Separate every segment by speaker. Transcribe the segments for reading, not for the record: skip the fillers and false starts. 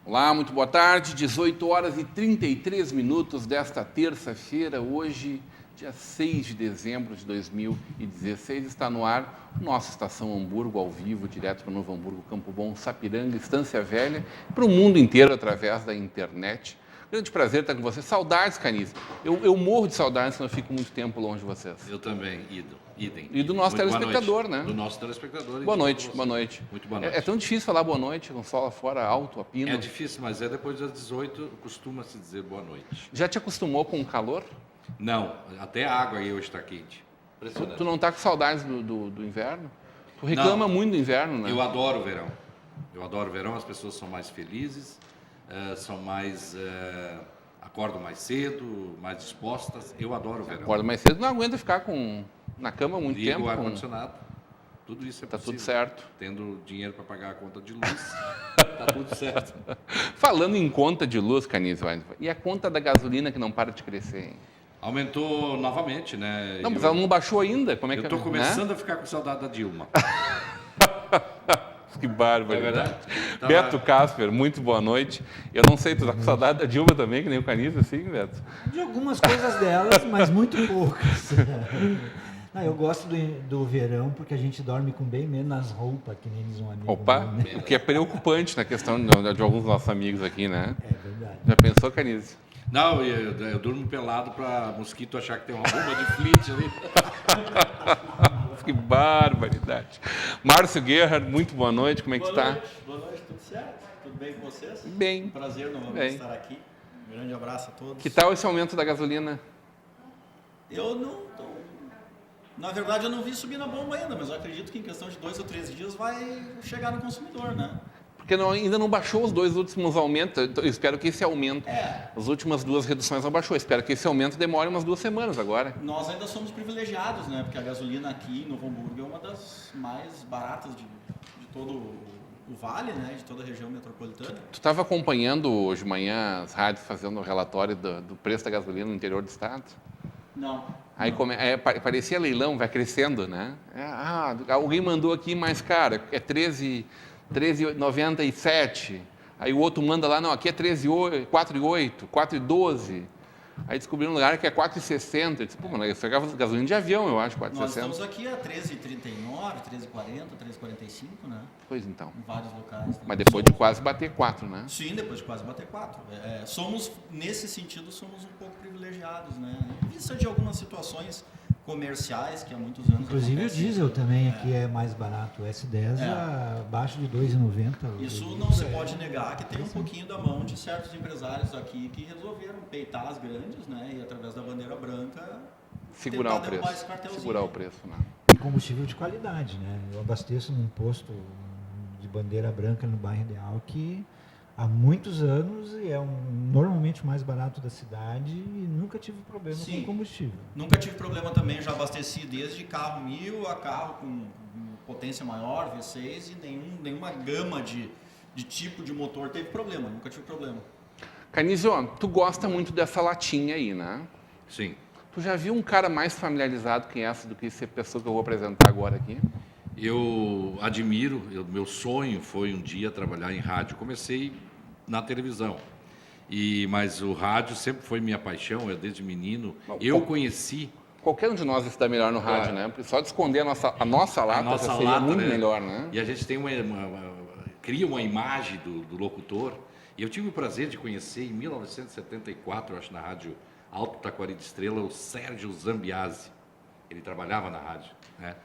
Speaker 1: Olá, muito boa tarde, 18 horas e 33 minutos desta terça-feira, hoje, dia 6 de dezembro de 2016, está no ar o nosso Estação Hamburgo, ao vivo, direto para Novo Hamburgo, Campo Bom, Sapiranga, Estância Velha, para o mundo inteiro através da internet. Grande prazer estar com vocês. Saudades, Caniz. Eu morro de saudades quando eu fico muito tempo longe de vocês.
Speaker 2: Eu também, idem.
Speaker 1: E do nosso telespectador, né?
Speaker 2: Do nosso telespectador.
Speaker 1: Boa noite, boa noite.
Speaker 2: Muito boa noite.
Speaker 1: É tão difícil falar boa noite com o sol lá fora, alto, a pino.
Speaker 2: É difícil, mas depois das 18 costuma-se dizer boa noite.
Speaker 1: Já te acostumou com o calor?
Speaker 2: Não, até a água aí hoje está quente.
Speaker 1: Tu não está com saudades do inverno? Tu reclama muito do inverno, né?
Speaker 2: Eu adoro o verão. Eu adoro o verão, as pessoas são mais felizes, são mais... acordam mais cedo, mais dispostas. Eu adoro o verão.
Speaker 1: Acorda mais cedo, não aguenta ficar na cama muito
Speaker 2: Ligo
Speaker 1: tempo.
Speaker 2: o ar-condicionado. Tudo isso é
Speaker 1: Tá
Speaker 2: possível.
Speaker 1: tudo certo.
Speaker 2: Tendo dinheiro para pagar a conta de luz, tá tudo certo.
Speaker 1: Falando em conta de luz, Caniz, e a conta da gasolina que não para de crescer, hein?
Speaker 2: Aumentou novamente, né?
Speaker 1: Não, mas ela não baixou ainda. Como é que
Speaker 2: Eu estou começando a ficar com saudade da Dilma.
Speaker 1: Que bárbaro.
Speaker 2: É verdade?
Speaker 1: Beto Casper, muito boa noite. Eu não sei, tu tá com saudade da Dilma também, que nem o Caniz, assim, Beto?
Speaker 3: De algumas coisas delas, mas muito poucas. Eu gosto do verão porque a gente dorme com bem menos roupa, que nem diz um amigo.
Speaker 1: Opa,
Speaker 3: meu, né?
Speaker 1: o que é preocupante na questão de alguns dos nossos amigos aqui, né?
Speaker 3: É verdade.
Speaker 1: Já pensou, Caniz?
Speaker 2: Não, eu durmo pelado para mosquito achar que tem uma bomba de flit ali.
Speaker 1: Que barbaridade. Márcio Guerra, muito boa noite, como é que está?
Speaker 4: Boa noite, tudo certo? Tudo bem com vocês?
Speaker 1: Bem.
Speaker 4: Um prazer novamente
Speaker 1: Bem.
Speaker 4: estar aqui. Um grande abraço a todos.
Speaker 1: Que tal esse aumento da gasolina?
Speaker 4: Eu não... Na verdade, eu não vi subir na bomba ainda, mas eu acredito que em questão de 2 ou 3 dias vai chegar no consumidor, né?
Speaker 1: Porque ainda não baixou os dois últimos aumentos. Eu espero que esse aumento, as últimas duas reduções não baixou. Eu espero que esse aumento demore umas 2 semanas agora.
Speaker 4: Nós ainda somos privilegiados, né? Porque a gasolina aqui em Novo Hamburgo é uma das mais baratas de todo o vale, né? De toda a região metropolitana.
Speaker 1: Tu estava acompanhando hoje de manhã as rádios fazendo o relatório do preço da gasolina no interior do estado?
Speaker 4: Não.
Speaker 1: Aí parecia leilão, vai crescendo, né? Alguém mandou aqui mais caro, é 13,97. Aí o outro manda lá, não, aqui é 4,8, 4,12. Aí descobriram um lugar que é 4,60. Eu disse, pô, mano, isso é gasolina de avião, eu acho, 4,60.
Speaker 4: Nós estamos aqui a 13,39, 13,40, 13,45, né?
Speaker 1: Pois então.
Speaker 4: Em vários locais. Né?
Speaker 1: Mas depois de quase bater 4, né?
Speaker 4: Sim, depois de quase bater 4. Nesse sentido, somos um pouco privilegiados, né? Em vista de algumas situações comerciais que há muitos anos
Speaker 3: Inclusive
Speaker 4: acontecem.
Speaker 3: o diesel também aqui é mais barato. O S10 abaixo de 2,90.
Speaker 4: Isso não se pode negar que tem um pouquinho da mão de certos empresários aqui que resolveram peitar as grandes, né? E através da bandeira branca
Speaker 1: Segurar o
Speaker 4: tentar derrubar
Speaker 1: preço.
Speaker 4: esse cartelzinho.
Speaker 1: Segurar o preço, né?
Speaker 3: E combustível de qualidade, né? Eu abasteço num posto de bandeira branca no bairro Ideal que há muitos anos e é normalmente o mais barato da cidade e nunca tive problema com combustível.
Speaker 4: Nunca tive problema também, já abasteci desde carro 1000 a carro com potência maior, V6 e nenhuma gama de tipo de motor teve problema, nunca tive problema.
Speaker 1: Canizio, tu gosta muito dessa latinha aí, né?
Speaker 2: Sim.
Speaker 1: Tu já viu um cara mais familiarizado com essa do que essa pessoa que eu vou apresentar agora aqui?
Speaker 2: Eu admiro, meu sonho foi um dia trabalhar em rádio. Comecei na televisão, mas o rádio sempre foi minha paixão, desde menino. Eu conheci...
Speaker 1: Qualquer um de nós está melhor no rádio, né? Só de esconder a nossa lata já seria muito melhor, né?
Speaker 2: E a gente tem cria uma imagem do locutor. E eu tive o prazer de conhecer em 1974, acho, na rádio Alto Taquari de Estrela, o Sérgio Zambiasi. Ele trabalhava na rádio, né?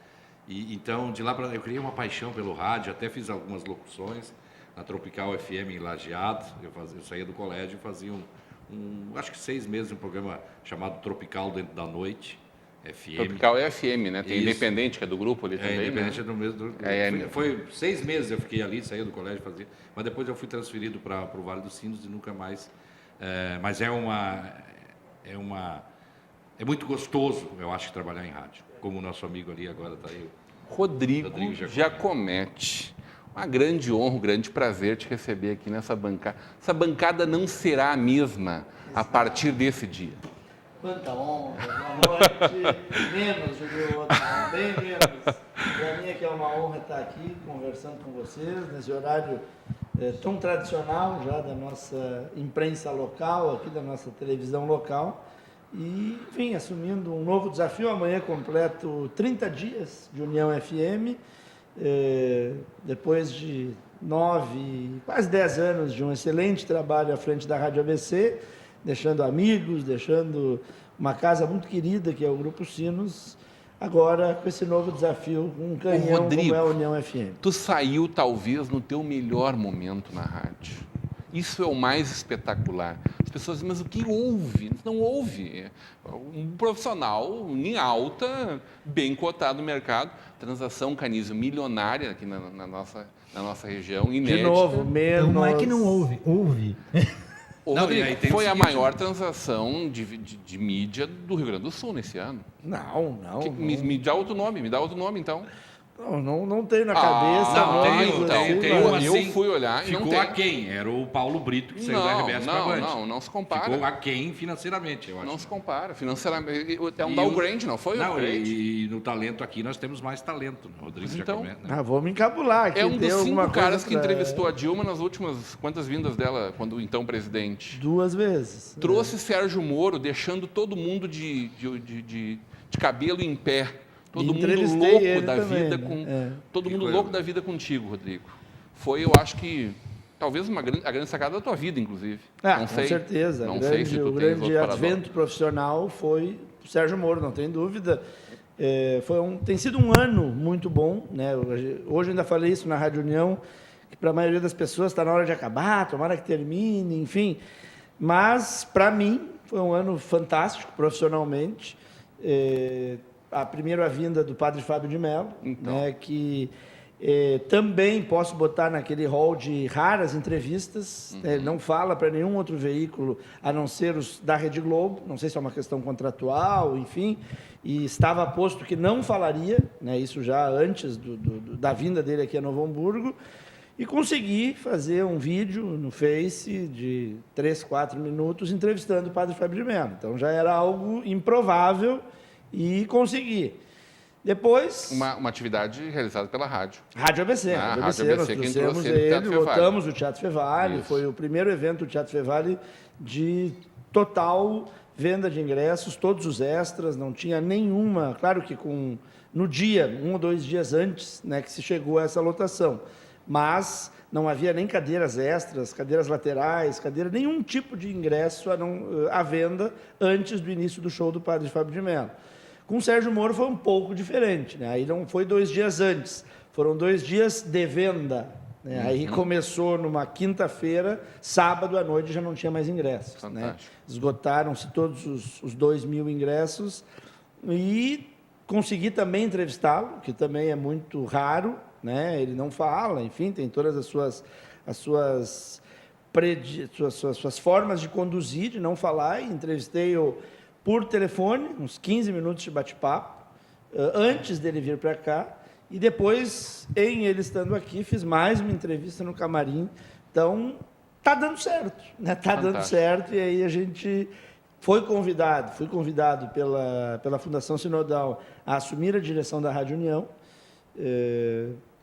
Speaker 2: E então, de lá para eu criei uma paixão pelo rádio, até fiz algumas locuções na Tropical FM em Lajeado. Eu saía do colégio e fazia acho que 6 meses, um programa chamado Tropical Dentro da Noite, FM.
Speaker 1: Tropical é FM, né? Tem
Speaker 2: Isso.
Speaker 1: Independente, que é do grupo ali também,
Speaker 2: Independente
Speaker 1: né?
Speaker 2: é do mesmo. Foi 6 meses eu fiquei ali, saía do colégio, fazia. Mas depois eu fui transferido para o Vale dos Sinos e nunca mais. Mas é é muito gostoso, eu acho, trabalhar em rádio. Como o nosso amigo ali agora está aí.
Speaker 1: Rodrigo
Speaker 2: Rodrigo
Speaker 1: Giacometti. Uma grande honra, um grande prazer te receber aqui nessa bancada. Essa bancada não será a mesma a partir desse dia.
Speaker 5: Quanta honra, uma noite menos do que o outro, bem menos. Para mim é que é uma honra estar aqui conversando com vocês nesse horário tão tradicional já da nossa imprensa local, aqui da nossa televisão local. E, enfim, assumindo um novo desafio. Amanhã completo 30 dias de União FM, depois de 9, quase 10 anos de um excelente trabalho à frente da Rádio ABC, deixando amigos, deixando uma casa muito querida, que é o Grupo Sinos, agora com esse novo desafio, um canhão
Speaker 1: Rodrigo,
Speaker 5: como é a União FM.
Speaker 1: Tu saiu talvez no teu melhor momento na rádio. Isso é o mais espetacular. As pessoas dizem, mas o que houve? Não houve. Um profissional em alta, bem cotado no mercado, transação Canizio milionária aqui na nossa região, inédita.
Speaker 5: De novo, menos...
Speaker 3: Então não é que não houve, houve.
Speaker 1: Ô,
Speaker 2: Não,
Speaker 1: Rodrigo,
Speaker 2: e aí tem o
Speaker 1: foi a
Speaker 2: seguinte,
Speaker 1: maior transação de mídia do Rio Grande do Sul nesse ano.
Speaker 5: Não.
Speaker 1: Me dá outro nome, então.
Speaker 5: Não tenho na cabeça.
Speaker 2: não,
Speaker 5: nomes assim,
Speaker 2: tem
Speaker 5: mas-
Speaker 2: uma
Speaker 1: eu
Speaker 2: assim,
Speaker 1: fui olhar e não
Speaker 2: ficou
Speaker 1: tem.
Speaker 2: aquém. Era o Paulo Brito que saiu da RBS para Band.
Speaker 1: Não se compara.
Speaker 2: Ficou aquém financeiramente, eu acho.
Speaker 1: Não se compara. Financeiramente, é um
Speaker 2: E
Speaker 1: downgrade, não foi?
Speaker 2: Não,
Speaker 1: Upgrade?
Speaker 2: e no talento aqui nós temos mais talento, né? Rodrigo
Speaker 1: Então,
Speaker 2: Giacometti, né?
Speaker 5: Vou me encabular aqui.
Speaker 1: É um
Speaker 5: tem
Speaker 1: dos
Speaker 5: alguma
Speaker 1: 5
Speaker 5: coisa
Speaker 1: caras que
Speaker 5: pra-
Speaker 1: entrevistou a Dilma nas últimas quantas vindas dela, quando então presidente.
Speaker 5: 2 vezes.
Speaker 1: Trouxe Sérgio Moro, deixando todo mundo de cabelo em pé. Todo mundo
Speaker 5: Entrevistei
Speaker 1: louco
Speaker 5: ele
Speaker 1: da
Speaker 5: também,
Speaker 1: vida
Speaker 5: né?
Speaker 1: todo mundo
Speaker 2: Foi-
Speaker 1: louco da vida contigo, Rodrigo. Foi, eu acho que talvez a grande sacada da tua vida, inclusive. Não
Speaker 5: Com
Speaker 1: sei.
Speaker 5: certeza.
Speaker 1: Não sei se tu
Speaker 5: O
Speaker 1: tens
Speaker 5: grande
Speaker 1: outro paradoxo.
Speaker 5: advento profissional foi o Sérgio Moro, não tem dúvida. Tem sido um ano muito bom, né? Hoje ainda falei isso na Rádio União, que para a maioria das pessoas está na hora de acabar, tomara que termine, enfim. Mas, para mim, foi um ano fantástico profissionalmente. Primeiro a vinda do padre Fábio de Mello,
Speaker 1: Então.
Speaker 5: né, que também posso botar naquele hall de raras entrevistas. Ele não fala para nenhum outro veículo, a não ser os da Rede Globo. Não sei se é uma questão contratual, enfim. E estava posto que não falaria, né, isso já antes da vinda dele aqui a Novo Hamburgo. E consegui fazer um vídeo no Face de 3, 4 minutos entrevistando o padre Fábio de Mello. Então já era algo improvável e consegui. Depois...
Speaker 1: Uma atividade realizada pela rádio.
Speaker 5: Rádio ABC.
Speaker 1: Rádio
Speaker 5: Rádio
Speaker 1: ABC,
Speaker 5: ABC, nós
Speaker 1: quem
Speaker 5: trouxemos
Speaker 1: trouxe ele do Teatro
Speaker 5: ele,
Speaker 1: Fevale.
Speaker 5: lotamos o Teatro Fevale.
Speaker 1: Isso.
Speaker 5: Foi o primeiro evento do Teatro Fevale de total venda de ingressos, todos os extras, não tinha nenhuma... Claro que no dia, 1 ou 2 dias antes, né, que se chegou a essa lotação. Mas não havia nem cadeiras extras, cadeiras laterais, nenhum tipo de ingresso à venda antes do início do show do padre Fábio de Mello. Com o Sérgio Moro foi um pouco diferente, né? Aí não foi 2 dias antes, foram 2 dias de venda, né? Aí começou numa quinta-feira, sábado à noite já não tinha mais ingressos, né?
Speaker 1: Fantástico.
Speaker 5: Esgotaram-se todos os 2.000 ingressos e consegui também entrevistá-lo, que também é muito raro, né? Ele não fala, enfim, tem todas as suas formas de conduzir, de não falar, e entrevistei-o por telefone, uns 15 minutos de bate-papo, antes dele vir para cá, e depois, em ele estando aqui, fiz mais uma entrevista no camarim. Então, tá dando certo, né? Tá dando certo, e aí a gente fui convidado pela Fundação Sinodal a assumir a direção da Rádio União.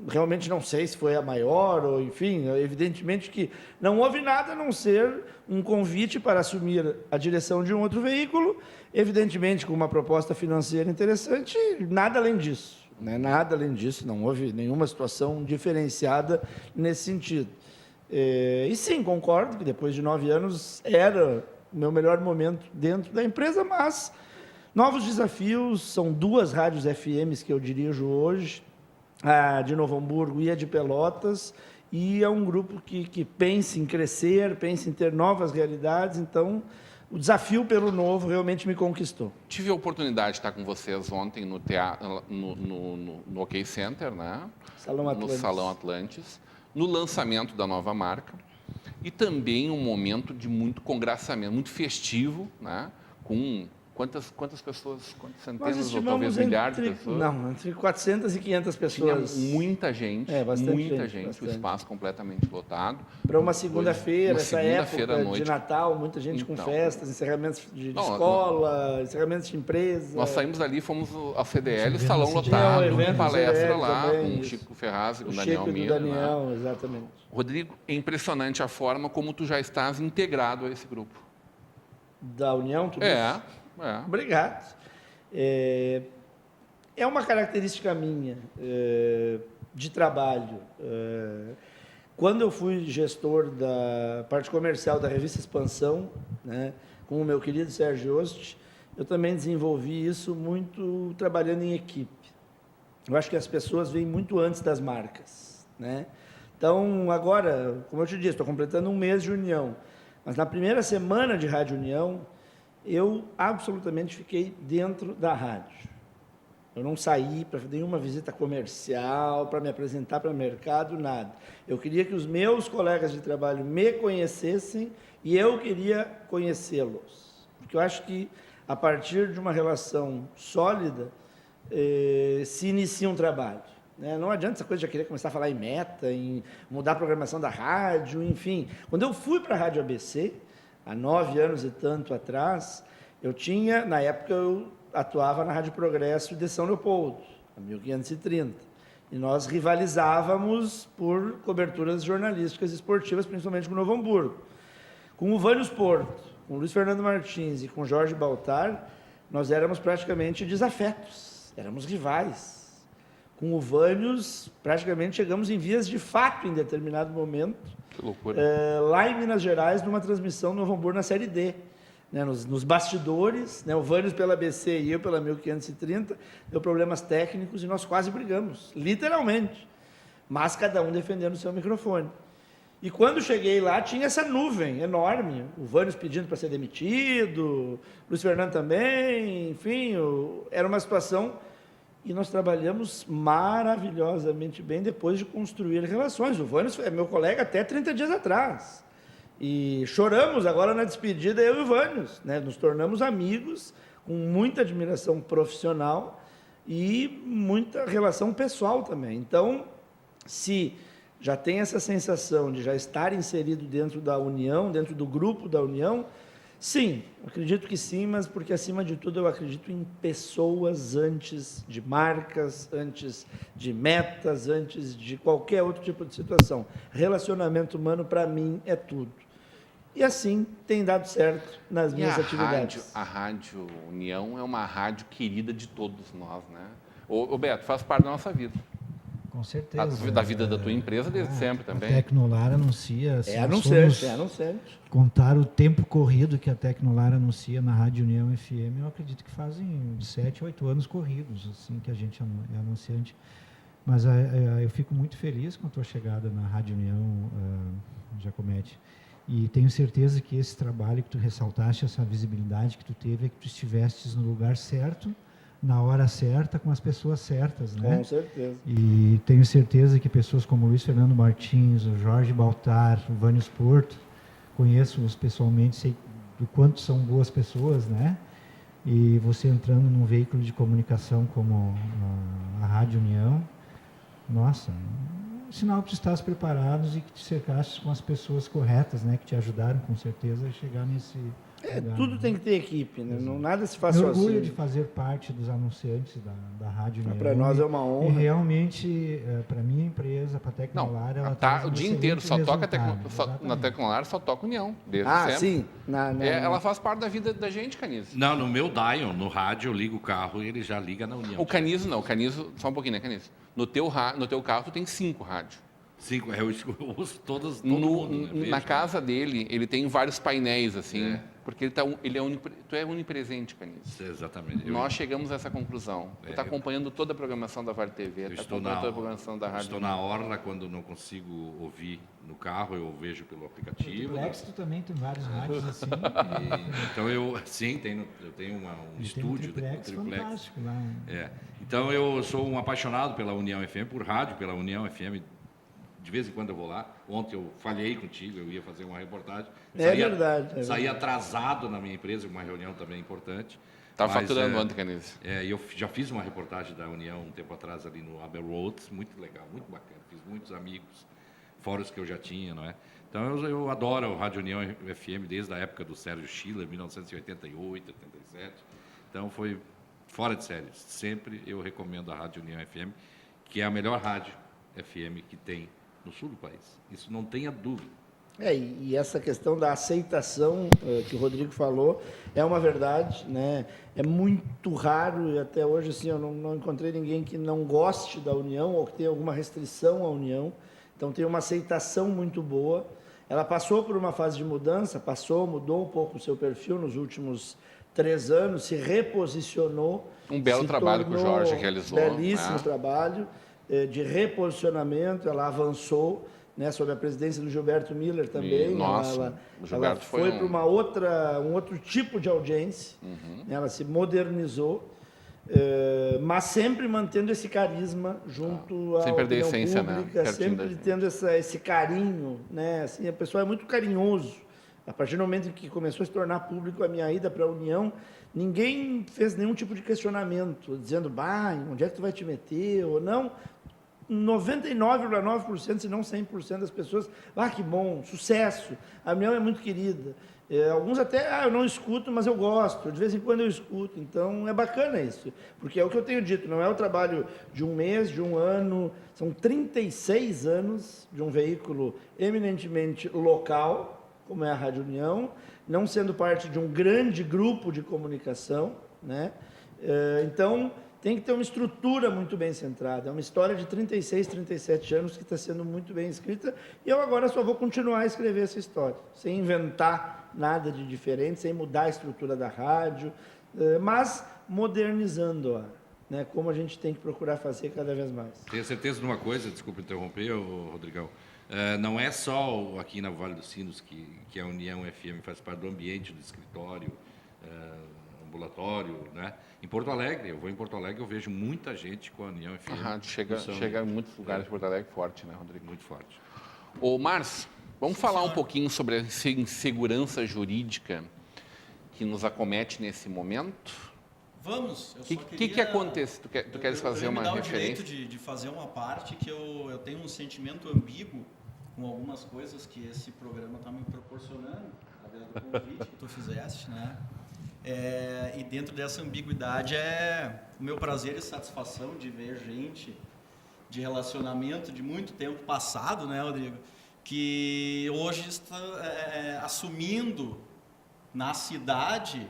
Speaker 5: Realmente não sei se foi a maior, ou enfim, evidentemente que não houve nada a não ser um convite para assumir a direção de um outro veículo, evidentemente com uma proposta financeira interessante, nada além disso, né? Nada além disso, não houve nenhuma situação diferenciada nesse sentido. E sim, concordo que depois de 9 anos era o meu melhor momento dentro da empresa, mas novos desafios, são 2 rádios FMs que eu dirijo hoje, a de Novo Hamburgo e a de Pelotas, e é um grupo que pensa em crescer, pensa em ter novas realidades, então o desafio pelo novo realmente me conquistou.
Speaker 1: Tive a oportunidade de estar com vocês ontem no teatro, no OK Center, né? No Salão Atlantis, no lançamento da nova marca, e também um momento de muito congraçamento, muito festivo, né? Com Quantas pessoas, quantas
Speaker 5: Nós
Speaker 1: centenas ou
Speaker 5: estimamos
Speaker 1: talvez milhares de pessoas?
Speaker 5: Não, entre 400 e 500
Speaker 1: Tinha
Speaker 5: pessoas.
Speaker 1: muita gente,
Speaker 5: bastante
Speaker 1: muita
Speaker 5: gente,
Speaker 1: gente,
Speaker 5: bastante.
Speaker 1: o espaço completamente lotado.
Speaker 5: Para uma segunda-feira,
Speaker 1: Uma
Speaker 5: essa
Speaker 1: segunda-feira à
Speaker 5: época
Speaker 1: noite.
Speaker 5: de Natal, muita gente com
Speaker 1: Então.
Speaker 5: festas, encerramentos de
Speaker 1: Não,
Speaker 5: escola, encerramentos de empresa.
Speaker 1: Nós saímos dali, fomos ao CDL,
Speaker 3: Tivemos
Speaker 1: salão
Speaker 3: esse
Speaker 1: lotado,
Speaker 5: evento
Speaker 1: com
Speaker 5: no
Speaker 1: palestra
Speaker 5: CDL
Speaker 1: lá,
Speaker 5: também,
Speaker 1: com o
Speaker 5: isso.
Speaker 1: Chico Ferraz e com
Speaker 5: O
Speaker 1: o Daniel
Speaker 5: Chico e do
Speaker 1: Miller.
Speaker 5: Daniel, exatamente.
Speaker 1: Rodrigo, é impressionante a forma como tu já estás integrado a esse grupo.
Speaker 5: Da União, tudo
Speaker 1: É.
Speaker 5: Obrigado. É uma característica minha de trabalho. Quando eu fui gestor da parte comercial da revista Expansão, né, com o meu querido Sérgio Ost, eu também desenvolvi isso muito trabalhando em equipe. Eu acho que as pessoas vêm muito antes das marcas, né? Então, agora, como eu te disse, estou completando um mês de União, mas na primeira semana de Rádio União, eu absolutamente fiquei dentro da rádio. Eu não saí para nenhuma visita comercial, para me apresentar para o mercado, nada. Eu queria que os meus colegas de trabalho me conhecessem e eu queria conhecê-los. Porque eu acho que, a partir de uma relação sólida, se inicia um trabalho. Né? Não adianta essa coisa de já querer começar a falar em meta, em mudar a programação da rádio, enfim. Quando eu fui para a Rádio ABC, há 9 anos e tanto atrás, na época eu atuava na Rádio Progresso de São Leopoldo, a 1530. E nós rivalizávamos por coberturas jornalísticas e esportivas, principalmente com o Novo Hamburgo. Com o Vânios Porto, com o Luiz Fernando Martins e com o Jorge Baltar, nós éramos praticamente desafetos, éramos rivais. Com o Vânios, praticamente chegamos em vias de fato em determinado momento.
Speaker 1: Que loucura.
Speaker 5: Lá em Minas Gerais, numa transmissão no Novo Hamburgo na Série D. Né, nos bastidores, né, o Vânios pela ABC e eu pela 1530, deu problemas técnicos e nós quase brigamos, literalmente. Mas cada um defendendo o seu microfone. E quando cheguei lá, tinha essa nuvem enorme. O Vânios pedindo para ser demitido, o Luiz Fernando também, enfim, era uma situação. E nós trabalhamos maravilhosamente bem depois de construir relações. O Vânios é meu colega até 30 dias atrás. E choramos agora na despedida, eu e o Vânios. Né? Nos tornamos amigos, com muita admiração profissional e muita relação pessoal também. Então, se já tem essa sensação de já estar inserido dentro da União, dentro do grupo da União, sim, acredito que sim, mas porque, acima de tudo, eu acredito em pessoas antes de marcas, antes de metas, antes de qualquer outro tipo de situação. Relacionamento humano, para mim, é tudo. E assim tem dado certo nas minhas atividades.
Speaker 1: A Rádio União é uma rádio querida de todos nós, né? Ô Beto, faz parte da nossa vida.
Speaker 3: Com certeza.
Speaker 1: Da vida da tua empresa desde sempre também.
Speaker 3: A Tecnolar anuncia.
Speaker 5: É anunciante.
Speaker 3: Contar o tempo corrido que a Tecnolar anuncia na Rádio União FM, eu acredito que fazem 7, 8 anos corridos, assim, que a gente é anunciante. Mas eu fico muito feliz com a tua chegada na Rádio União, Giacometti. E tenho certeza que esse trabalho que tu ressaltaste, essa visibilidade que tu teve, é que tu estivestes no lugar certo, na hora certa, com as pessoas certas, né?
Speaker 5: Com certeza.
Speaker 3: E tenho certeza que pessoas como o Luiz Fernando Martins, o Jorge Baltar, o Vânios Porto, conheço-os pessoalmente, sei do quanto são boas pessoas, né? E você entrando num veículo de comunicação como a Rádio União, nossa, sinal que tu estás preparados e que te cercaste com as pessoas corretas, né? Que te ajudaram, com certeza, a chegar nesse lugar,
Speaker 5: Tudo
Speaker 3: né?
Speaker 5: tem que ter equipe, né? Não, nada se faz
Speaker 3: Me
Speaker 5: sozinho.
Speaker 3: orgulho de fazer parte dos anunciantes da Rádio União.
Speaker 5: Para nós é uma honra.
Speaker 3: E realmente, para minha empresa, para a Tecnolar, ela
Speaker 1: Tá
Speaker 3: traz
Speaker 1: o dia
Speaker 3: excelente
Speaker 1: inteiro, só toca
Speaker 3: resultado.
Speaker 1: na
Speaker 3: Exatamente.
Speaker 1: Tecnolar, só toca União, desde sempre.
Speaker 5: Sim.
Speaker 1: Ela faz parte da vida da gente, Canizo.
Speaker 2: Não, no meu Dion, no rádio, eu ligo o carro e ele já liga na União.
Speaker 1: O Canizo não, o Canizo, só um pouquinho, né, Canizo? No teu carro, tu tem 5 rádios.
Speaker 2: 5, eu uso todo mundo. Né?
Speaker 1: Na casa dele, ele tem vários painéis, assim,
Speaker 2: É.
Speaker 1: porque tu é onipresente, Canizo.
Speaker 2: Exatamente.
Speaker 1: Nós chegamos a essa conclusão. Tu está acompanhando toda a programação da VAR TV, está acompanhando toda a programação da rádio.
Speaker 2: Estou na orla quando não consigo ouvir no carro, eu vejo pelo aplicativo.
Speaker 3: Triplex, tu também tem vários rádios assim.
Speaker 2: Então eu tenho um estúdio
Speaker 3: Tem um triplex fantástico lá.
Speaker 2: Então eu sou um apaixonado pela União FM, por rádio, pela União FM. De vez em quando eu vou lá. Ontem eu falhei contigo, eu ia fazer uma reportagem.
Speaker 5: Verdade.
Speaker 2: Saí atrasado na minha empresa, uma reunião também importante.
Speaker 1: Estava
Speaker 2: Mas,
Speaker 1: faturando ontem, Canizzi.
Speaker 2: Eu já fiz uma reportagem da União um tempo atrás ali no Abbey Roads, muito legal, muito bacana. Fiz muitos amigos, fora os que eu já tinha, não é? Então eu adoro a Rádio União FM desde a época do Sérgio Schiller, 1988, 87. Então foi fora de série. Sempre eu recomendo a Rádio União FM, que é a melhor rádio FM que tem no sul do país. Isso não tenha dúvida.
Speaker 5: E essa questão da aceitação que o Rodrigo falou é uma verdade, né? É muito raro, e até hoje assim, eu não encontrei ninguém que não goste da União ou que tenha alguma restrição à União. Então tem uma aceitação muito boa. Ela passou por uma fase de mudança, mudou um pouco o seu perfil nos últimos 3 anos, se reposicionou.
Speaker 1: Um belo trabalho que o Jorge realizou.
Speaker 5: Belíssimo trabalho de reposicionamento, ela avançou. Né, sob a presidência do Gilberto Miller também. Ela foi para um outro tipo de audiência, né, ela se modernizou, mas sempre mantendo esse carisma junto à
Speaker 1: sem perder a essência,
Speaker 5: pública,
Speaker 1: né?
Speaker 5: sempre tendo esse carinho. Né, assim, a pessoa é muito carinhoso. A partir do momento em que começou a se tornar público a minha ida para a União, ninguém fez nenhum tipo de questionamento, dizendo, onde é que tu vai te meter ou não. 99,9%, se não 100% das pessoas, que bom, sucesso, a União é muito querida. Alguns até, eu não escuto, mas eu gosto, de vez em quando eu escuto, então é bacana isso, porque é o que eu tenho dito, não é o trabalho de um mês, de um ano, são 36 anos de um veículo eminentemente local, como é a Rádio União, não sendo parte de um grande grupo de comunicação, né? Então, tem que ter uma estrutura muito bem centrada. É uma história de 36, 37 anos que está sendo muito bem escrita e eu agora só vou continuar a escrever essa história, sem inventar nada de diferente, sem mudar a estrutura da rádio, mas modernizando-a, né, como a gente tem que procurar fazer cada vez mais.
Speaker 2: Tenho certeza de uma coisa, desculpa interromper, Rodrigão, não é só aqui na Vale dos Sinos que a União FM faz parte do ambiente do escritório, ambulatório, né? Em Porto Alegre, eu vou em Porto Alegre, eu vejo muita gente com a União FM.
Speaker 1: A rádio chega em muitos lugares de Porto Alegre forte, né, Rodrigo?
Speaker 2: Muito forte.
Speaker 1: Ô, Márcio, vamos falar um pouquinho sobre a insegurança jurídica que nos acomete nesse momento?
Speaker 4: Vamos.
Speaker 1: O que acontece? Tu queres fazer uma referência?
Speaker 4: Eu me dá o direito de fazer uma parte que eu tenho um sentimento ambíguo com algumas coisas que esse programa está me proporcionando, através do convite que tu fizeste, né? E dentro dessa ambiguidade é o meu prazer e satisfação de ver gente de relacionamento de muito tempo passado, né, Rodrigo, que hoje está assumindo na cidade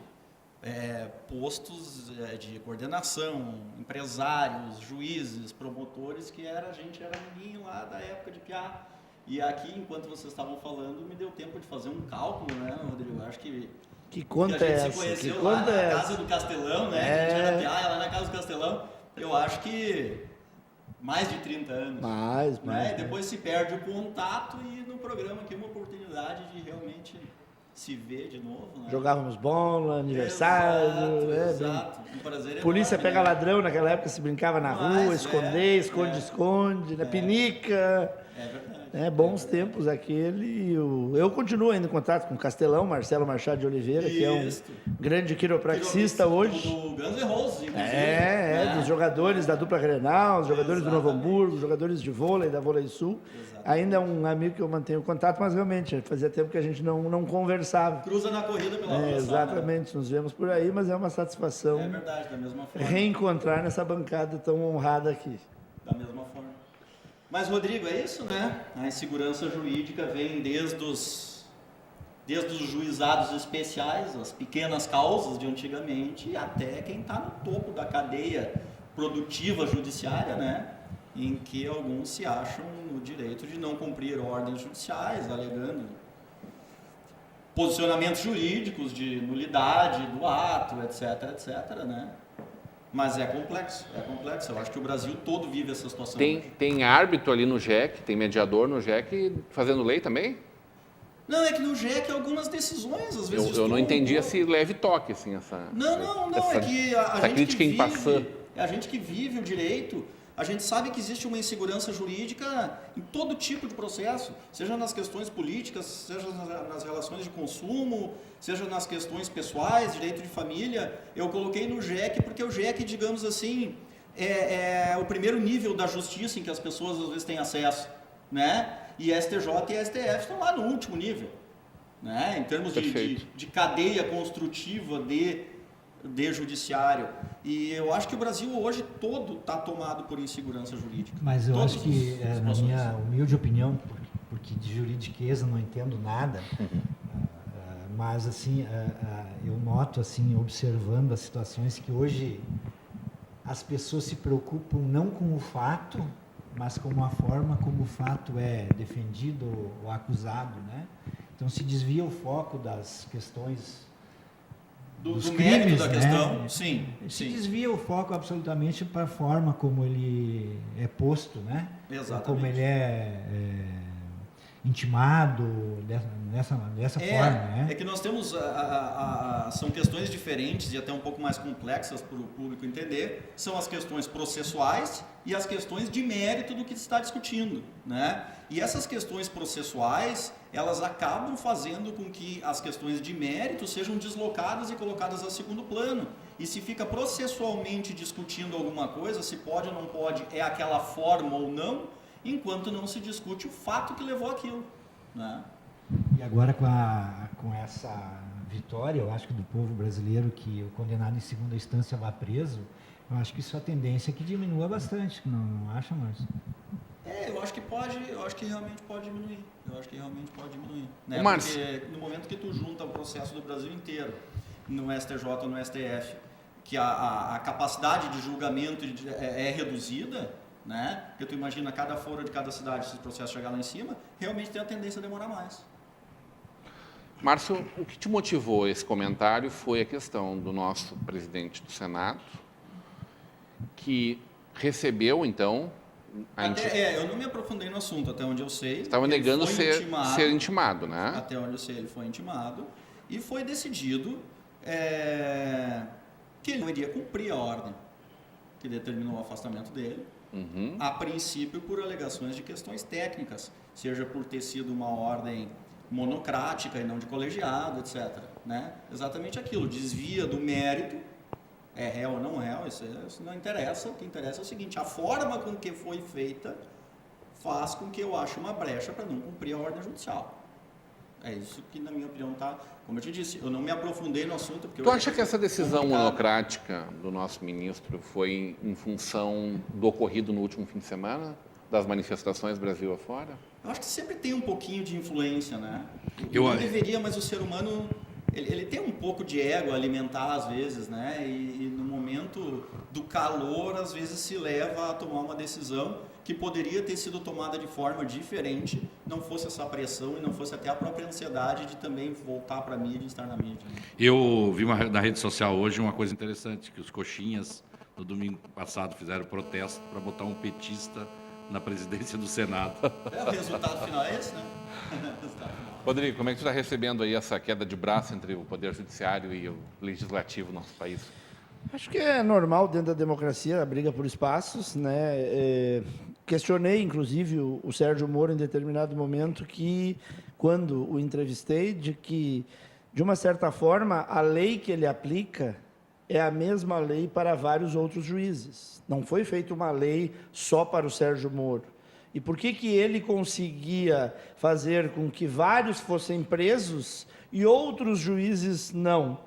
Speaker 4: postos de coordenação, empresários, juízes, promotores, que a gente era ninguém lá da época de Piá. E aqui, enquanto vocês estavam falando, me deu tempo de fazer um cálculo, né, Rodrigo? Eu acho que
Speaker 5: conta
Speaker 4: a gente
Speaker 5: essa?
Speaker 4: se conheceu lá na Casa do Castelão, né? A gente era Piá, lá na Casa do Castelão. Eu acho que mais de 30 anos.
Speaker 5: Mais.
Speaker 4: E depois se perde o contato e no programa aqui uma oportunidade de realmente se ver de novo. Né?
Speaker 5: Jogávamos bola, aniversário.
Speaker 4: Exato. Um prazer
Speaker 5: Polícia
Speaker 4: enorme,
Speaker 5: pega
Speaker 4: né?
Speaker 5: ladrão, naquela época se brincava na rua, esconde, né? Pinica.
Speaker 4: É verdade.
Speaker 5: Bons tempos aquele. Eu continuo ainda em contato com o Castelão, Marcelo Machado de Oliveira, que é um grande quiropraxista hoje.
Speaker 4: Do Guns N' Roses, inclusive.
Speaker 5: Dos jogadores da dupla Grenal, os jogadores do Novo Hamburgo, os jogadores de vôlei, da Vôlei Sul.
Speaker 4: Exatamente.
Speaker 5: Ainda é um amigo que eu mantenho contato, mas realmente fazia tempo que a gente não conversava.
Speaker 4: Cruza na corrida pela rua.
Speaker 5: Exatamente, nos vemos por aí, mas é uma satisfação
Speaker 4: É verdade, da mesma forma.
Speaker 5: reencontrar nessa bancada tão honrada aqui.
Speaker 4: Da mesma forma. Mas, Rodrigo, é isso, né? A insegurança jurídica vem desde os juizados especiais, as pequenas causas de antigamente, até quem está no topo da cadeia produtiva judiciária, né? Em que alguns se acham no direito de não cumprir ordens judiciais, alegando posicionamentos jurídicos de nulidade do ato, etc, né? Mas é complexo. Eu acho que o Brasil todo vive essa situação.
Speaker 1: Tem árbitro ali no JEC, tem mediador no JEC fazendo lei também?
Speaker 4: Não, é que no JEC algumas decisões, às vezes...
Speaker 1: Eu não entendi esse leve toque, assim,
Speaker 4: Não, é que a gente
Speaker 1: crítica
Speaker 4: que
Speaker 1: em passant.
Speaker 4: a gente que vive o direito, A gente sabe que existe uma insegurança jurídica em todo tipo de processo, seja nas questões políticas, seja nas relações de consumo, seja nas questões pessoais, direito de família. Eu coloquei no GEC porque o GEC, digamos assim, é o primeiro nível da justiça em que as pessoas às vezes têm acesso, né? E STJ e STF estão lá no último nível, né? Em termos de cadeia construtiva de judiciário. E eu acho que o Brasil hoje todo está tomado por insegurança jurídica.
Speaker 3: Mas eu
Speaker 4: Todas
Speaker 3: acho que,
Speaker 4: as
Speaker 3: na
Speaker 4: situações.
Speaker 3: minha humilde opinião, porque de juridiqueza não entendo nada, mas assim, eu noto, assim, observando as situações que hoje as pessoas se preocupam não com o fato, mas com a forma como o fato é defendido ou acusado, né? Então se desvia o foco das questões
Speaker 4: Do
Speaker 3: dos
Speaker 4: mérito
Speaker 3: crimes,
Speaker 4: da
Speaker 3: né?
Speaker 4: questão, sim.
Speaker 3: Se
Speaker 4: sim.
Speaker 3: desvia o foco absolutamente para a forma como ele é posto, né?
Speaker 4: Exatamente.
Speaker 3: Como ele é intimado dessa forma, né?
Speaker 4: É que nós temos, são questões diferentes e até um pouco mais complexas para o público entender, são as questões processuais e as questões de mérito do que se está discutindo, né? E essas questões processuais, elas acabam fazendo com que as questões de mérito sejam deslocadas e colocadas a segundo plano. E se fica processualmente discutindo alguma coisa, se pode ou não pode, é aquela forma ou não, enquanto não se discute o fato que levou aquilo, né?
Speaker 3: E agora com essa vitória, eu acho que do povo brasileiro, que o condenado em segunda instância vá preso, eu acho que isso a tendência é que diminua bastante, não acha, Márcio?
Speaker 4: Eu acho que realmente pode diminuir. Né?
Speaker 1: Márcio.
Speaker 4: Porque no momento que tu junta o processo do Brasil inteiro, no STJ ou no STF, que a capacidade de julgamento é reduzida, né? Porque tu imagina cada foro de cada cidade, se o processo chegar lá em cima, realmente tem a tendência a demorar mais.
Speaker 1: Márcio, o que te motivou esse comentário foi a questão do nosso presidente do Senado, que recebeu, então...
Speaker 4: Eu não me aprofundei no assunto, até onde eu sei.
Speaker 1: Estava negando ser intimado, né?
Speaker 4: Até onde eu sei, ele foi intimado. E foi decidido que ele não iria cumprir a ordem que determinou o afastamento dele. A princípio por alegações de questões técnicas, seja por ter sido uma ordem monocrática e não de colegiado, etc. Né? Exatamente aquilo, desvia do mérito, é réu ou não réu, isso não interessa, o que interessa é o seguinte, a forma com que foi feita faz com que eu ache uma brecha para não cumprir a ordem judicial. É isso que, na minha opinião, está... Como eu te disse, eu não me aprofundei no assunto... Porque
Speaker 1: tu acha que essa decisão monocrática do nosso ministro foi em função do ocorrido no último fim de semana, das manifestações Brasil afora?
Speaker 4: Eu acho que sempre tem um pouquinho de influência, né? Não deveria, mas o ser humano, ele tem um pouco de ego a alimentar às vezes, né? E no momento do calor, às vezes se leva a tomar uma decisão que poderia ter sido tomada de forma diferente, não fosse essa pressão e não fosse até a própria ansiedade de também voltar para a mídia e estar na mídia. Né?
Speaker 2: Eu vi na rede social hoje uma coisa interessante, que os coxinhas, no domingo passado, fizeram protesto para botar um petista na presidência do Senado.
Speaker 4: O resultado final é esse, né?
Speaker 1: Rodrigo, como é que tu está recebendo aí essa queda de braço entre o Poder Judiciário e o Legislativo no nosso país?
Speaker 5: Acho que é normal dentro da democracia a briga por espaços, né? Questionei, inclusive, o Sérgio Moro em determinado momento que, quando o entrevistei, de que, de uma certa forma, a lei que ele aplica é a mesma lei para vários outros juízes. Não foi feita uma lei só para o Sérgio Moro. E por que ele conseguia fazer com que vários fossem presos e outros juízes não,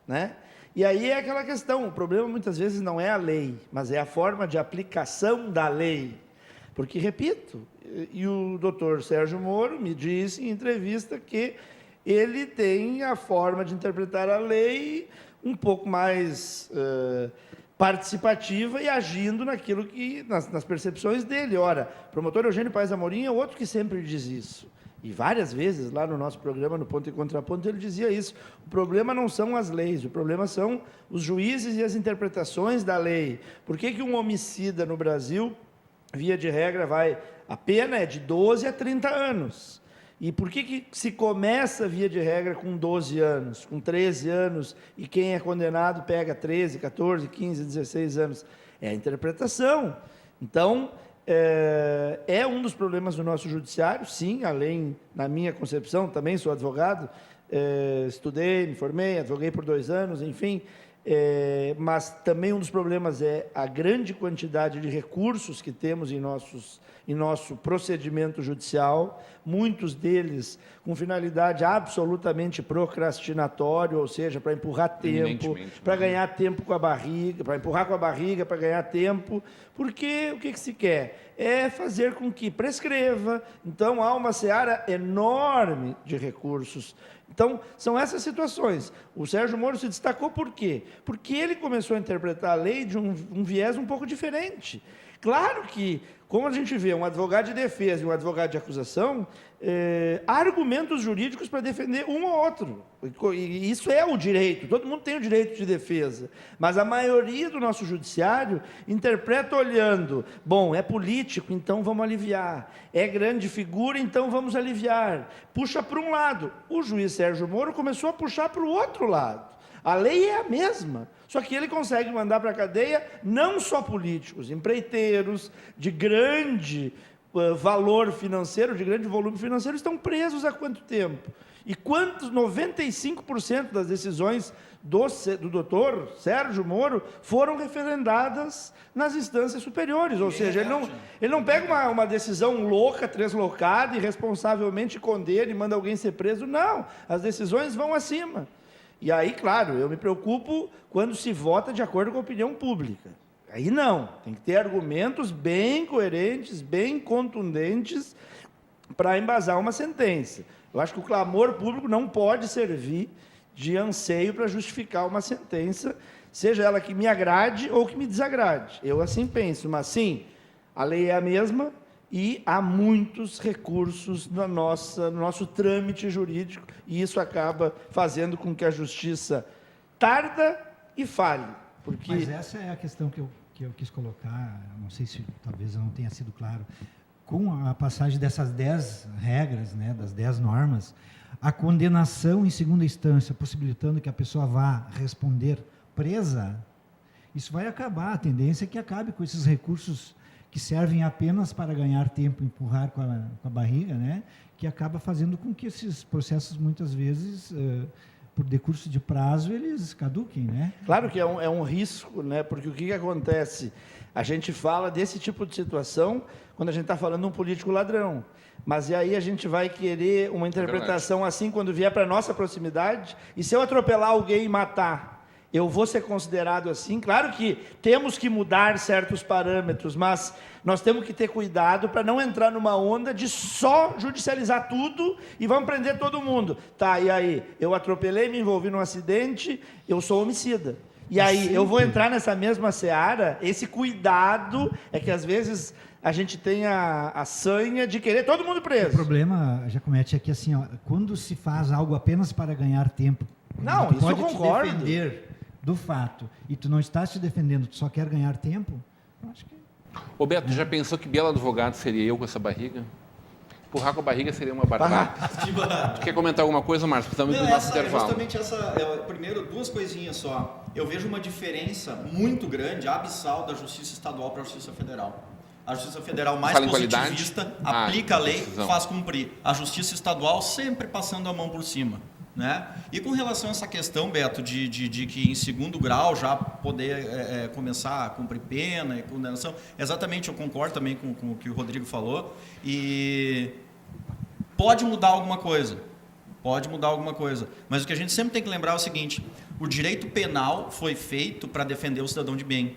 Speaker 5: né? E aí é aquela questão, o problema muitas vezes não é a lei, mas é a forma de aplicação da lei. Porque, repito, e o doutor Sérgio Moro me disse em entrevista que ele tem a forma de interpretar a lei um pouco mais participativa e agindo naquilo que, nas percepções dele. Ora, o promotor Eugênio Paes Amorim é outro que sempre diz isso. E várias vezes, lá no nosso programa, no Ponto e Contraponto, ele dizia isso. O problema não são as leis, o problema são os juízes e as interpretações da lei. Por que um homicida no Brasil, via de regra, a pena é de 12 a 30 anos? E por que se começa, via de regra, com 12 anos, com 13 anos, e quem é condenado pega 13, 14, 15, 16 anos? É a interpretação. Então, é um dos problemas do nosso judiciário, sim, além, na minha concepção, também sou advogado, estudei, me formei, advoguei por 2 anos, enfim, mas também um dos problemas é a grande quantidade de recursos que temos em nosso procedimento judicial, muitos deles com finalidade absolutamente procrastinatória, ou seja, para empurrar tempo, para ganhar tempo com a barriga, para empurrar com a barriga, para ganhar tempo, porque o que se quer? É fazer com que prescreva. Então, há uma seara enorme de recursos. Então, são essas situações. O Sérgio Moro se destacou por quê? Porque ele começou a interpretar a lei de um viés um pouco diferente. Claro que, como a gente vê um advogado de defesa e um advogado de acusação, há argumentos jurídicos para defender um ou outro. E isso é o direito, todo mundo tem o direito de defesa. Mas a maioria do nosso judiciário interpreta olhando, bom, é político, então vamos aliviar. É grande figura, então vamos aliviar. Puxa para um lado. O juiz Sérgio Moro começou a puxar para o outro lado. A lei é a mesma, só que ele consegue mandar para a cadeia não só políticos, empreiteiros de grande valor financeiro, de grande volume financeiro, estão presos há quanto tempo? E quantos 95% das decisões do doutor Sérgio Moro foram referendadas nas instâncias superiores, ou seja, ele não pega uma decisão louca, translocada, irresponsavelmente condena e manda alguém ser preso, não, as decisões vão acima. E aí, claro, eu me preocupo quando se vota de acordo com a opinião pública. Aí não, tem que ter argumentos bem coerentes, bem contundentes para embasar uma sentença. Eu acho que o clamor público não pode servir de anseio para justificar uma sentença, seja ela que me agrade ou que me desagrade. Eu assim penso, mas sim, a lei é a mesma e há muitos recursos no nosso trâmite jurídico e isso acaba fazendo com que a justiça tarda e falhe. Porque...
Speaker 3: Mas essa é a questão que eu quis colocar, não sei se talvez eu não tenha sido claro, com a passagem dessas 10 regras, né, das 10 normas, a condenação em segunda instância, possibilitando que a pessoa vá responder presa, isso vai acabar, a tendência é que acabe com esses recursos que servem apenas para ganhar tempo, empurrar com a barriga, né, que acaba fazendo com que esses processos, muitas vezes, por decurso de prazo, eles caduquem, né?
Speaker 5: Claro que é um risco, né, porque o que acontece? A gente fala desse tipo de situação quando a gente está falando de um político ladrão. Mas e aí a gente vai querer uma interpretação assim quando vier para a nossa proximidade? E se eu atropelar alguém e matar, eu vou ser considerado assim? Claro que temos que mudar certos parâmetros, mas nós temos que ter cuidado para não entrar numa onda de só judicializar tudo e vamos prender todo mundo. Tá, e aí? Eu atropelei, me envolvi num acidente, eu sou homicida. E aí, eu vou entrar nessa mesma seara? Esse cuidado é que, às vezes, a gente tem a sanha de querer todo mundo preso.
Speaker 3: O problema, Giacometti, é que, assim, ó, quando se faz algo apenas para ganhar tempo,
Speaker 5: não, isso eu concordo.
Speaker 3: Te defender do fato, e tu não estás te defendendo, tu só quer ganhar tempo, eu acho que...
Speaker 1: Ô Beto, já pensou que belo advogado seria eu com essa barriga? Empurrar com a barriga seria uma barbada. Tu quer comentar alguma coisa, Márcio? Precisamos ir para o nosso intervalo.
Speaker 4: Justamente primeiro, 2 coisinhas só. Eu vejo uma diferença muito grande, abissal, da Justiça Estadual para a Justiça Federal. A Justiça Federal mais positivista aplica a lei, faz cumprir. A Justiça Estadual sempre passando a mão por cima. Né? E com relação a essa questão, Beto, de que em segundo grau já poder começar a cumprir pena e condenação, exatamente, eu concordo também com o que o Rodrigo falou, e pode mudar alguma coisa, mas o que a gente sempre tem que lembrar é o seguinte: o direito penal foi feito para defender o cidadão de bem.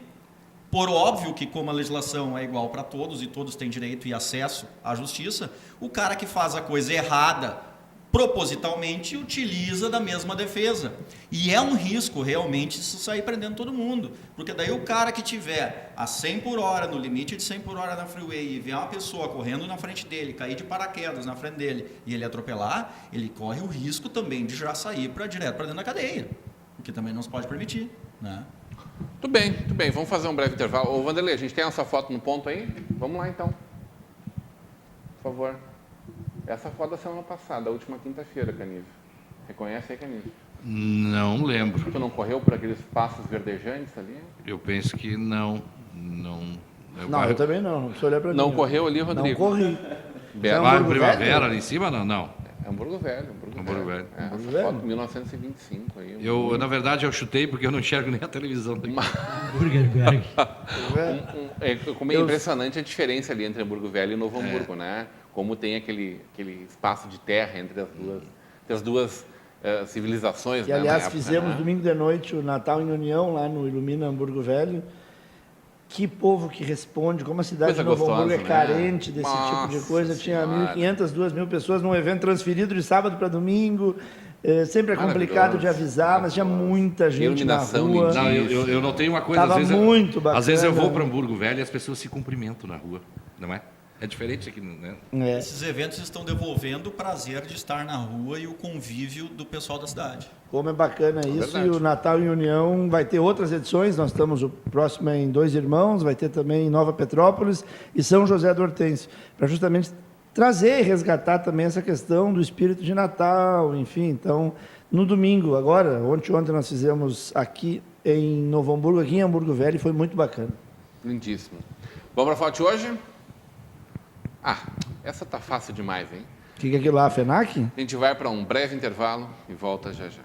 Speaker 4: Por óbvio que, como a legislação é igual para todos e todos têm direito e acesso à justiça, o cara que faz a coisa errada propositalmente utiliza da mesma defesa. E é um risco realmente isso sair prendendo todo mundo. Porque daí o cara que tiver a 100 por hora, no limite de 100 por hora na freeway, e ver uma pessoa correndo na frente dele, cair de paraquedas na frente dele e ele atropelar, ele corre o risco também de já sair direto para dentro da cadeia. O que também não se pode permitir, né?
Speaker 1: Tudo bem. Vamos fazer um breve intervalo. Ô, Vanderlei, a gente tem essa foto no ponto aí? Vamos lá, então. Por favor. Essa foto da semana passada, a última quinta-feira, Canívio. Reconhece aí, Canívio?
Speaker 2: Não lembro.
Speaker 1: Tu não correu por aqueles passos verdejantes ali?
Speaker 2: Eu penso que não
Speaker 5: Não, eu também não precisa olhar para mim.
Speaker 1: Não correu ali, Rodrigo?
Speaker 5: Não corri.
Speaker 1: Beto.
Speaker 2: Ah,
Speaker 5: Hamburgo
Speaker 2: Primavera
Speaker 5: Velho?
Speaker 2: ali em cima, não.
Speaker 1: Hamburgo Velho.
Speaker 2: Hamburgo Velho.
Speaker 1: É, essa
Speaker 5: Hamburgo Velho?
Speaker 1: foto de 1925 aí.
Speaker 2: Na verdade, eu chutei porque eu não enxergo nem a televisão daqui.
Speaker 3: Burgerberg.
Speaker 1: Como é impressionante a diferença ali entre Hamburgo Velho e Novo Hamburgo, né? Como tem aquele espaço de terra entre as duas civilizações.
Speaker 5: Que,
Speaker 1: né,
Speaker 5: aliás,
Speaker 1: na época,
Speaker 5: fizemos
Speaker 1: né?
Speaker 5: domingo de noite o Natal em União, lá no Ilumina Hamburgo Velho. Que povo que responde, como a cidade
Speaker 1: Coisa
Speaker 5: de Novo Hamburgo é
Speaker 1: gostosa, né?
Speaker 5: carente desse tipo de
Speaker 1: Nossa
Speaker 5: coisa. Tinha
Speaker 1: Senhora.
Speaker 5: 1.500, 2.000 pessoas num evento transferido de sábado para domingo. Sempre é complicado de avisar, mas tinha muita gente na
Speaker 1: Iluminação
Speaker 5: rua.
Speaker 2: Não, eu notei uma coisa.
Speaker 5: Tava muito bacana.
Speaker 2: Às vezes eu vou para Hamburgo Velho e as pessoas se cumprimentam na rua, não é? É diferente aqui, né?
Speaker 4: Esses eventos estão devolvendo o prazer de estar na rua e o convívio do pessoal da cidade.
Speaker 5: Como é bacana isso.
Speaker 1: verdade.
Speaker 5: E o Natal em União vai ter outras edições. Nós estamos, o próximo é em Dois Irmãos, vai ter também em Nova Petrópolis e São José do Hortêncio, para justamente trazer e resgatar também essa questão do espírito de Natal, enfim. Então, no domingo, agora, ontem nós fizemos aqui em Novo Hamburgo, aqui em Hamburgo Velho, e foi muito bacana.
Speaker 1: Lindíssimo. Vamos para a foto de hoje? Essa tá fácil demais, hein?
Speaker 5: O que é aquilo lá, a FENAC?
Speaker 1: A gente vai para um breve intervalo e volta já já.